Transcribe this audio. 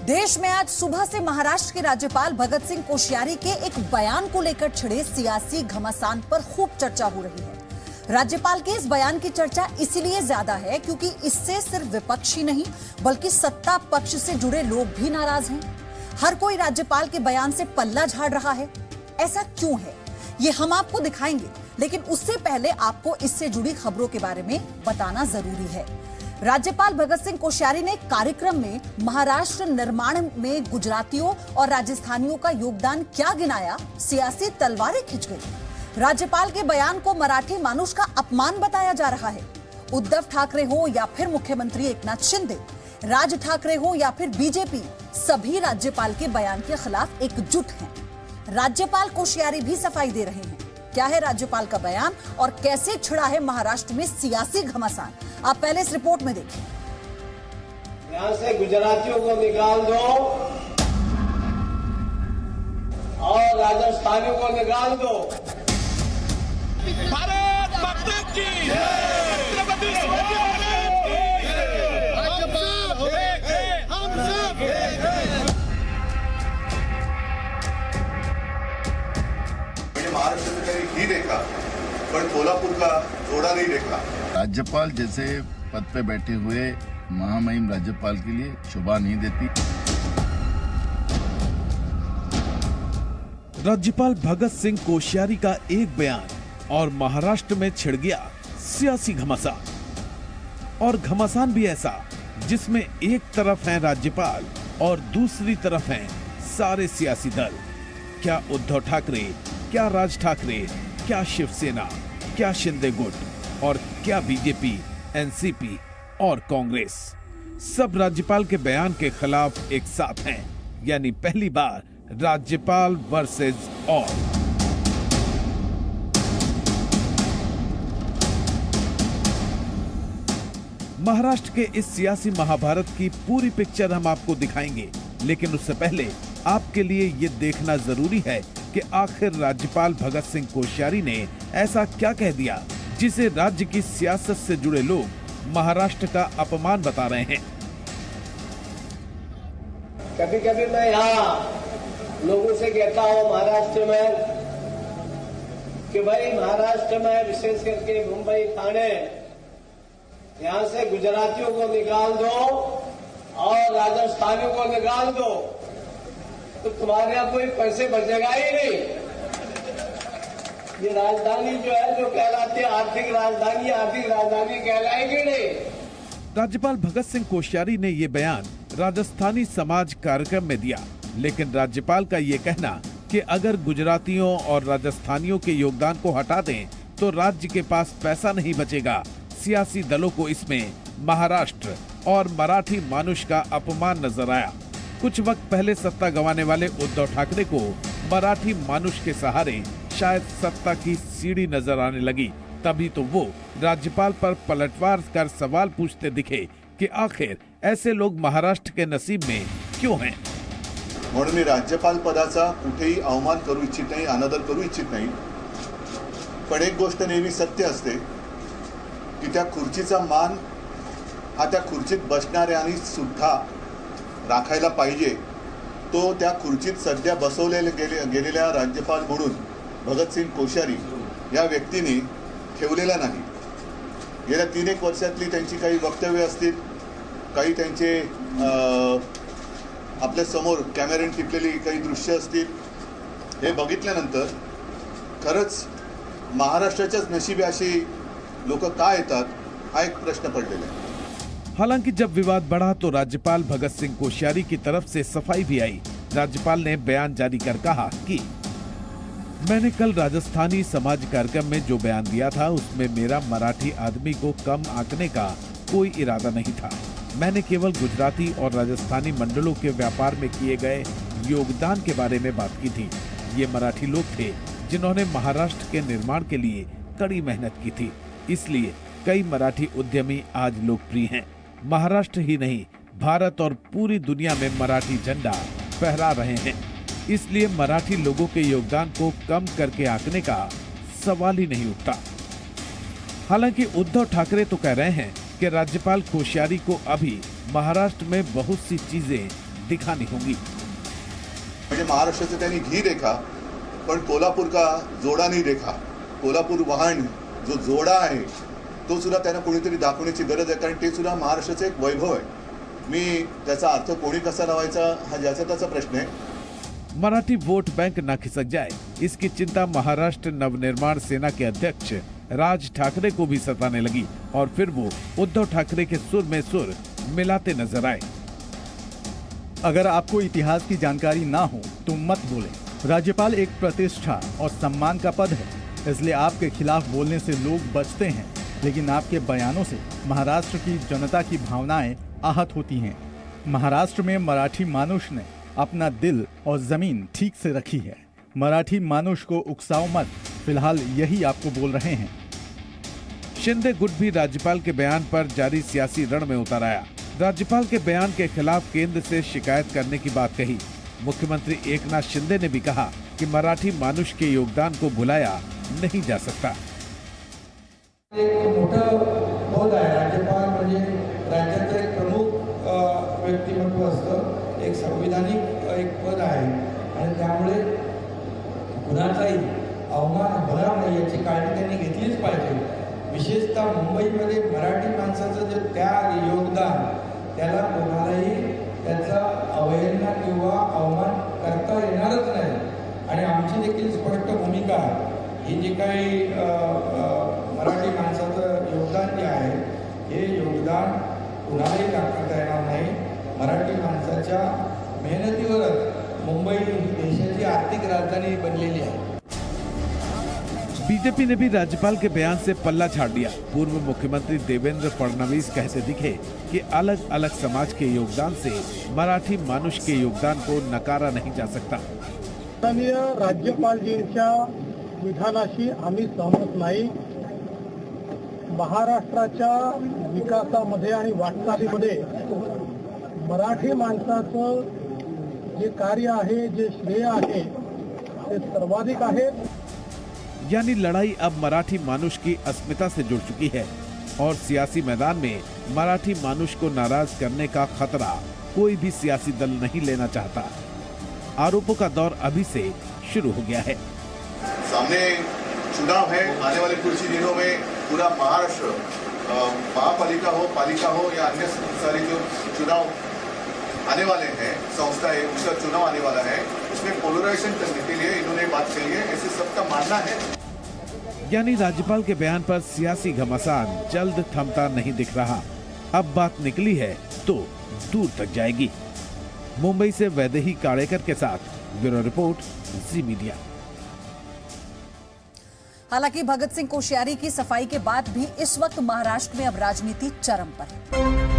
देश में आज सुबह से महाराष्ट्र के राज्यपाल भगत सिंह कोश्यारी के एक बयान को लेकर छिड़े सियासी घमासान पर खूब चर्चा हो रही है। राज्यपाल के इस बयान की चर्चा इसीलिए ज्यादा है क्योंकि इससे सिर्फ विपक्ष ही नहीं बल्कि सत्ता पक्ष से जुड़े लोग भी नाराज हैं। हर कोई राज्यपाल के बयान से पल्ला झाड़ रहा है। ऐसा क्यों है ये हम आपको दिखाएंगे, लेकिन उससे पहले आपको इससे जुड़ी खबरों के बारे में बताना जरूरी है। राज्यपाल भगत सिंह कोश्यारी ने कार्यक्रम में महाराष्ट्र निर्माण में गुजरातियों और राजस्थानियों का योगदान क्या गिनाया, सियासी तलवारें खिंच गई। राज्यपाल के बयान को मराठी मानुष का अपमान बताया जा रहा है। उद्धव ठाकरे हो या फिर मुख्यमंत्री एकनाथ शिंदे, राज ठाकरे हो या फिर बीजेपी, सभी राज्यपाल के बयान के खिलाफ एकजुट हैं। राज्यपाल कोश्यारी भी सफाई दे रहे हैं। क्या है राज्यपाल का बयान और कैसे छिड़ा है महाराष्ट्र में सियासी घमासान, आप पहले इस रिपोर्ट में देखिए। यहां से गुजरातियों को निकाल दो और राजस्थानियों को निकाल दो। भारत माता की छत्रपति शिवाजी महाराज हम सब महाराष्ट्र में कहीं ही देखा, पर कोल्हापुर का जोड़ा नहीं देखा। राज्यपाल जैसे पद पे बैठे हुए महामहिम राज्यपाल के लिए शोभा नहीं देती। राज्यपाल भगत सिंह कोश्यारी का एक बयान और महाराष्ट्र में छिड़ गया सियासी घमासान। और घमासान भी ऐसा जिसमें एक तरफ है राज्यपाल और दूसरी तरफ हैं सारे सियासी दल। क्या उद्धव ठाकरे, क्या राज ठाकरे, क्या शिवसेना, क्या शिंदे गुट और क्या बीजेपी, एनसीपी और कांग्रेस, सब राज्यपाल के बयान के खिलाफ एक साथ हैं। यानी पहली बार राज्यपाल वर्सेस ऑल। महाराष्ट्र के इस सियासी महाभारत की पूरी पिक्चर हम आपको दिखाएंगे, लेकिन उससे पहले आपके लिए ये देखना जरूरी है कि आखिर राज्यपाल भगत सिंह कोश्यारी ने ऐसा क्या कह दिया जिसे राज्य की सियासत से जुड़े लोग महाराष्ट्र का अपमान बता रहे हैं। कभी कभी मैं यहाँ लोगों से कहता हूँ महाराष्ट्र में कि भाई महाराष्ट्र में विशेष करके मुंबई, थाने, यहाँ से गुजरातियों को निकाल दो और राजस्थानियों को निकाल दो तो तुम्हारे यहाँ कोई पैसे बचेगा ही नहीं। ये राजधानी जो है जो कहलाती है आर्थिक राजधानी कहलाएगी नहीं। राज्यपाल भगत सिंह कोश्यारी ने ये बयान राजस्थानी समाज कार्यक्रम में दिया, लेकिन राज्यपाल का ये कहना कि अगर गुजरातियों और राजस्थानियों के योगदान को हटा दें तो राज्य के पास पैसा नहीं बचेगा, सियासी दलों को इसमें महाराष्ट्र और मराठी मानुष का अपमान नजर आया। कुछ वक्त पहले सत्ता गंवाने वाले उद्धव ठाकरे को मराठी मानुष के सहारे शायद सत्ता की सीढ़ी नजर आने लगी। तभी तो वो राज्यपाल पर पलटवार कर सवाल पूछते दिखे कि आखिर ऐसे लोग महाराष्ट्र के नसीब में क्यों हैं। म्हणून मी राज्यपाल पदाचा कुठेही अवमान करू इच्छित नाही, अनादर करू इच्छित नाही, पण एक गोष्ट नेहमी सत्य असते की त्या खुर्चीचा मान हा त्या खुर्चीत बसणाऱ्यांनी सुद्धा राखायला पाहिजे। तो त्या खुर्चीत सध्या बसवलेले गेलेल्या राज्यपाल म्हणून भगत सिंह कोश्यारी या व्यक्तीने ठेवलेला नाही। गेल्या 3-1 वर्षातली त्यांची काही वक्तव्य असतील, काही त्यांचे आपल्या समोर कॅमेऱ्याने टिपलेली काही दृश्य असतील, हे बघितल्यानंतर खरंच महाराष्ट्राच्याच नशिबी अशी लोक का येतात हा एक प्रश्न पडलेला आहे। हालांकि जब विवाद बढ़ा तो राज्यपाल भगत सिंह कोश्यारी की तरफ से सफाई भी आई। राज्यपाल ने बयान जारी कर कहा कि मैंने कल राजस्थानी समाज कार्यक्रम में जो बयान दिया था उसमें मेरा मराठी आदमी को कम आंकने का कोई इरादा नहीं था। मैंने केवल गुजराती और राजस्थानी मंडलों के व्यापार में किए गए योगदान के बारे में बात की थी। ये मराठी लोग थे जिन्होंने महाराष्ट्र के निर्माण के लिए कड़ी मेहनत की थी, इसलिए कई मराठी उद्यमी आज लोकप्रिय हैं। महाराष्ट्र ही नहीं, भारत और पूरी दुनिया में मराठी झंडा फहरा रहे हैं, इसलिए मराठी लोगों के योगदान को कम करके आंकने का सवाल ही नहीं उठता। हालांकि उद्धव ठाकरे तो कह रहे हैं कि राज्यपाल कोश्यारी को अभी महाराष्ट्र में बहुत सी चीजें दिखानी होंगी। म्हणजे महाराष्ट्राचं त्यांनी घी देखा, पण कोल्हापूर का जोडा नाही देखा। कोल्हापूर वाहन जो जोडा आहे तो सुद्धा त्यांना कोणीतरी दाखवण्याची गरज आहे, कारण ते सुद्धा महाराष्ट्राचं एक वैभव आहे। मी त्याचा अर्थ कोणी कसा लावायचा हा ज्याचा त्याचा प्रश्न आहे। मराठी वोट बैंक न खिसक जाए, इसकी चिंता महाराष्ट्र नवनिर्माण सेना के अध्यक्ष राज ठाकरे को भी सताने लगी और फिर वो उद्धव ठाकरे के सुर में सुर मिलाते नजर आए। अगर आपको इतिहास की जानकारी ना हो तो मत बोलें। राज्यपाल एक प्रतिष्ठा और सम्मान का पद है, इसलिए आपके खिलाफ बोलने से लोग बचते हैं, लेकिन आपके बयानों से महाराष्ट्र की जनता की भावनाएं आहत होती हैं। महाराष्ट्र में मराठी मानुष ने अपना दिल और जमीन ठीक से रखी है। मराठी मानुष को उकसाओ मत, फिलहाल यही आपको बोल रहे हैं। शिंदे गुट भी राज्यपाल के बयान पर जारी सियासी रण में उतर आया। राज्यपाल के बयान के खिलाफ केंद्र से शिकायत करने की बात कही। मुख्यमंत्री एकनाथ शिंदे ने भी कहा कि मराठी मानुष के योगदान को भुलाया नहीं जा सकता। एक मोठं पद आहे राज्यपाल, म्हणजे राज्याचं एक प्रमुख व्यक्तिमत्व असतं, एक संविधानिक एक पद आहे आणि त्यामुळे कुणाचाही अवमान होणार नाही याची काळजी त्यांनी घेतलीच पाहिजे। विशेषतः मुंबईमध्ये मराठी माणसाचं जे त्याग योगदान त्याला कोणालाही त्याचा अवहेलना किंवा अवमान करता येणारच नाही आणि आमची देखील स्पष्ट भूमिका ही जी काही मराठी माणसाचं योगदान जे आहे हे योगदान कुणालाही दाखवता येणार नाही। मराठी माणसाच्या मेहनतीवरच मुंबई ही देशाची आर्थिक राजधानी बनलेली आहे। बीजेपी ने भी राज्यपाल के बयान से पल्ला झाड़ दिया। पूर्व मुख्यमंत्री देवेंद्र फडणवीस कहते दिखे कि अलग अलग समाज के योगदान से मराठी मानुष के योगदान को नकारा नहीं जा सकता। माननीय राज्यपालजींच्या विधानाशी आम्ही सहमत नाही। महाराष्ट्राच्या विकासामध्ये आणि वाटचालीमध्ये मराठी माणसाचं जे कार्य आहे, जे श्रेय आहे ते सर्वाधिक आहे। यानी लड़ाई अब मराठी मानुष की अस्मिता से जुड़ चुकी है और सियासी मैदान में मराठी मानुष को नाराज करने का खतरा कोई भी सियासी दल नहीं लेना चाहता। आरोपों का दौर अभी से शुरू हो गया है। सामने चुनाव है, आने वाले कुछ ही दिनों में पूरा महाराष्ट्र महापालिका हो, पालिका हो या अन्य सारे जो चुनाव आने वाले हैं, संस्था है उसका चुनाव आने वाला है, उसमें पोलराइजेशन करने के लिए इन्होंने बात कही है, ऐसे सबका मानना है। यानी राज्यपाल के बयान पर सियासी घमासान जल्द थमता नहीं दिख रहा। अब बात निकली है तो दूर तक जाएगी। मुंबई से वैदेही काड़ेकर के साथ ब्यूरो रिपोर्ट, जी मीडिया। हालांकि भगत सिंह कोश्यारी की सफाई के बाद भी इस वक्त महाराष्ट्र में अब राजनीति चरम पर है।